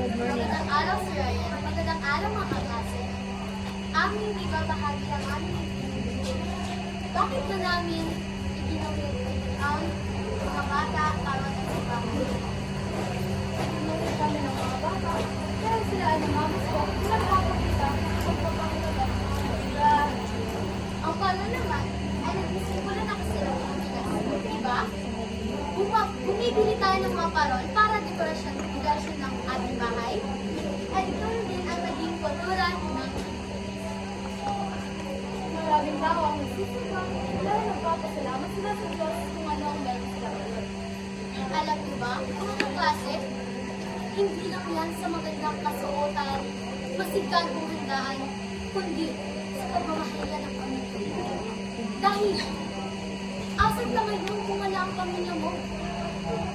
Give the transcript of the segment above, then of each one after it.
Magandang araw, Sir Ryan. Magandang araw, mga kaklase. Aming ibabahagi ang aming ipinili. Bakit na namin iginawin ang mga bata para magtrabaho? Iginawin kami ng mga bata kaya sila ay namamas ko. Sila nakakakita ang pagpapakita. Ang pala naman ay nagsisimula na kasi ng mga bigas. Diba? Bumibili tayo ng mga parol para dekorasyon ng ating bahay. At ito din ang naging kultura ng maraming tao ang nagsisimba dahil nagpapasalamat sila sa Diyos kung ano ang meron sila ngayon. Alam niyo ba, mga klase, hindi lang yan sa magandang kasuotan, masigkan kung handaan, kundi sa pagmamahala ng pamilya. Dahil, asan ka ngayon kung wala ang pamilya mo?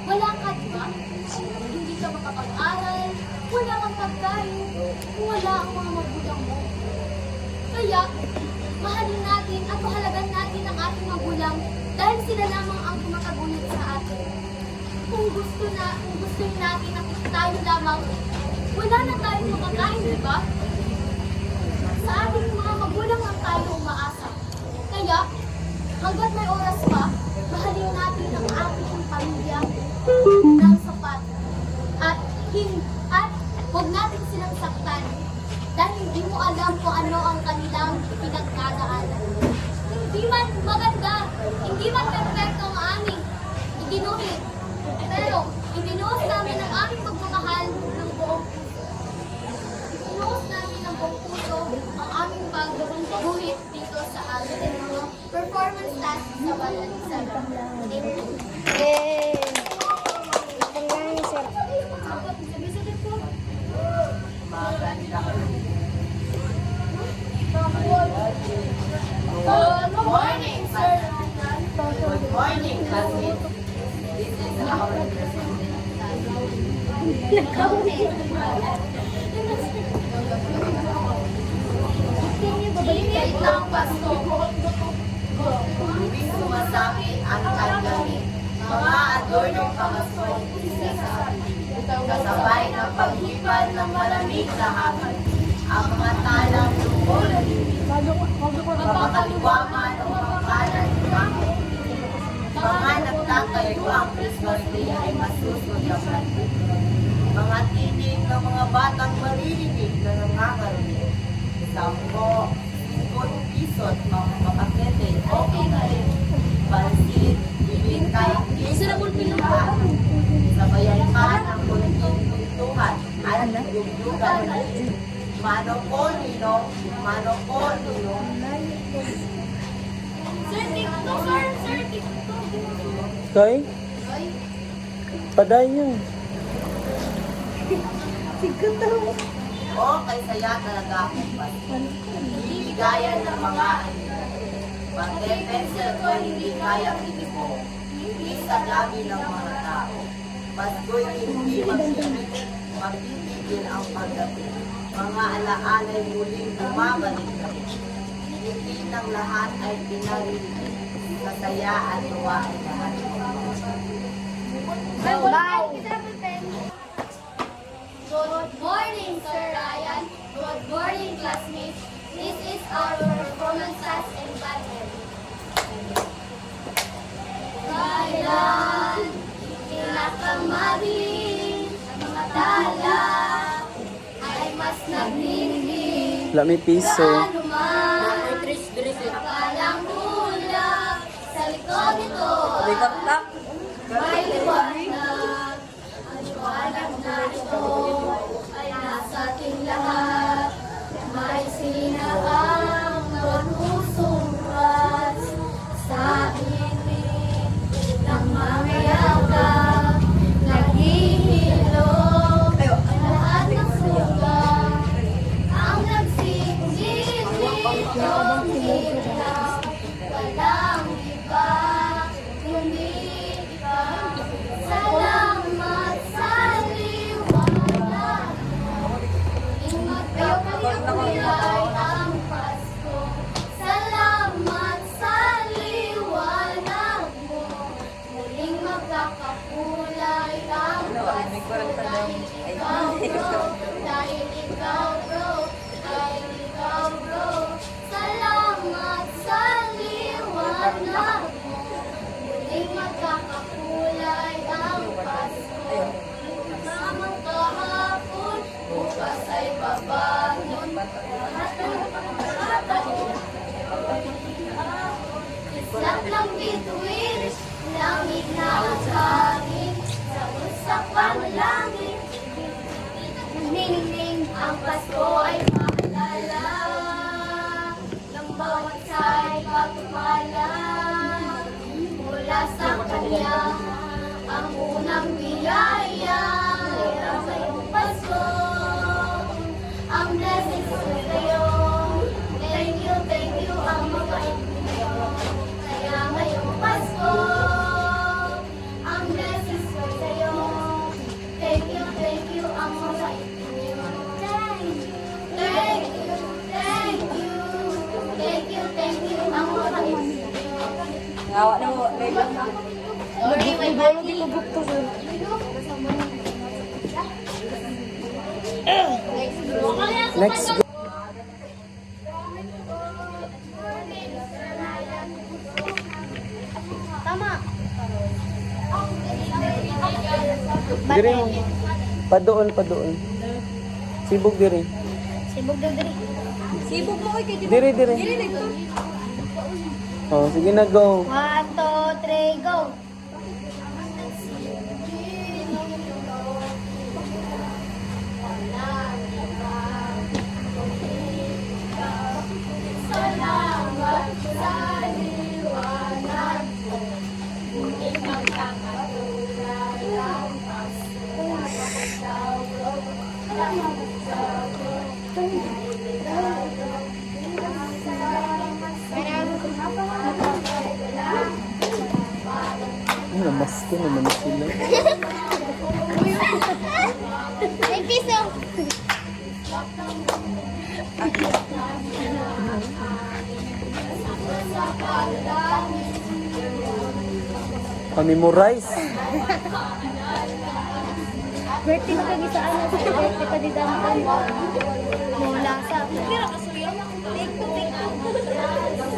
Wala ka, di ba? Hindi ka makapag-aral, wala kang pagkain, wala ang mga magulang mo. Kaya, mahalin natin at mahalagan natin ang ating magulang dahil sila lamang ang kumakagulit sa atin. Kung gusto natin na tayo lamang, wala na tayong makakain, di ba? Sa ating mga magulang ang tayo umaasa. Kaya, hanggat may oras pa, mahalin natin ang ating pamilya ng sapat. At huwag natin silang saktan dahil hindi mo alam kung ano ang kanilang pinagdadaanan. Hindi man maganda, hindi man perfecto ang aming iginuhit. Pero ibinuhos namin ang aming pagmamahal ng buong puso. Ibinuhos namin ng buong puso ang aming pagguhit dito sa aming mga performance task sa Bayan Center. Yay! Napanggaling, sir. Sabi-sabi po. Good morning, sir. Good morning, classmates. This is our Ingit ng pasto. Tuwing sumasapi ang kandali, mga adornong pamasko, kasabay ng paghipad ng malamig na hangin, ang mga talang lumulan, mapakaliwaman o mapakalan ng bangko. Mga nagtatayo ang Christmas Day ay masusunod. Mga tinig ng mga batang maririnig na nangangaroon. 10 piso't mga makakete, okay na rin. Pansit, bibingkay, pinagpilihan. Sabayan pa ng kunting-kuntuhan at yugdugan. Manokonino. Sir, TikTok, sir, TikTok. Kay? Paday niyo. Okay, saya talaga akong ibigayan ng mga pag-pencil ko hindi kayang itipo. Hindi sa labi ng mga tao. Basto'y hindi magtitigil ang pagdating. Mga alaala'y muling bumabalik na rin. Hindi ng lahat ay pinaririnig. Masaya at tuwa ay lahat. Good morning, Sir Ryan. Good morning, classmates. This is our performance task in battle. Kailan pinakamadilim ang mga tala ay mas nagniningin. Wala may piso. Gaano man walang hulog sa likod nito may liwanag. Ang liwanag na ito ay nasa ating lahat. May sinakang magsusumpas sa ibig ng mamayagap. Naghihilom ang lahat ng sugat. Ang nagsisigil nitong ilaw. Walang iba, kundi ikaw sa Babangon, islap lang bituin, langit na ang hangin, sa usap panalangin. Ningning ang Pasko ay maalala ng bawat sa'y pagpapala. Mula sa Kanya ang unang biyaya. Kaya ngayong Pasko, ang blessings ko kayo. Thank you ang mabait ninyo. Kaya ngayong Pasko, ang blessings ko sa'yo. Thank you ang mabait ninyo. Thank you ang mabait ninyo. Ngawa na mo, Lego. Sorry, my buddy. Next. Tama. Dire mo. Padoon. Sibog dire. Sibog daw diri. Sibog mo kay di ba? Dire. Dili nagto. Oh, sige na, go. 1, 2, 3, go. Salamat sa liwanag. Ikaw ang katulad ng Namaste naman sila. May piso. Pamemorize. Birthday mo kagi sa ano? Sa birthday pa di daman. Mula sa. Pero kasuyo. Take two.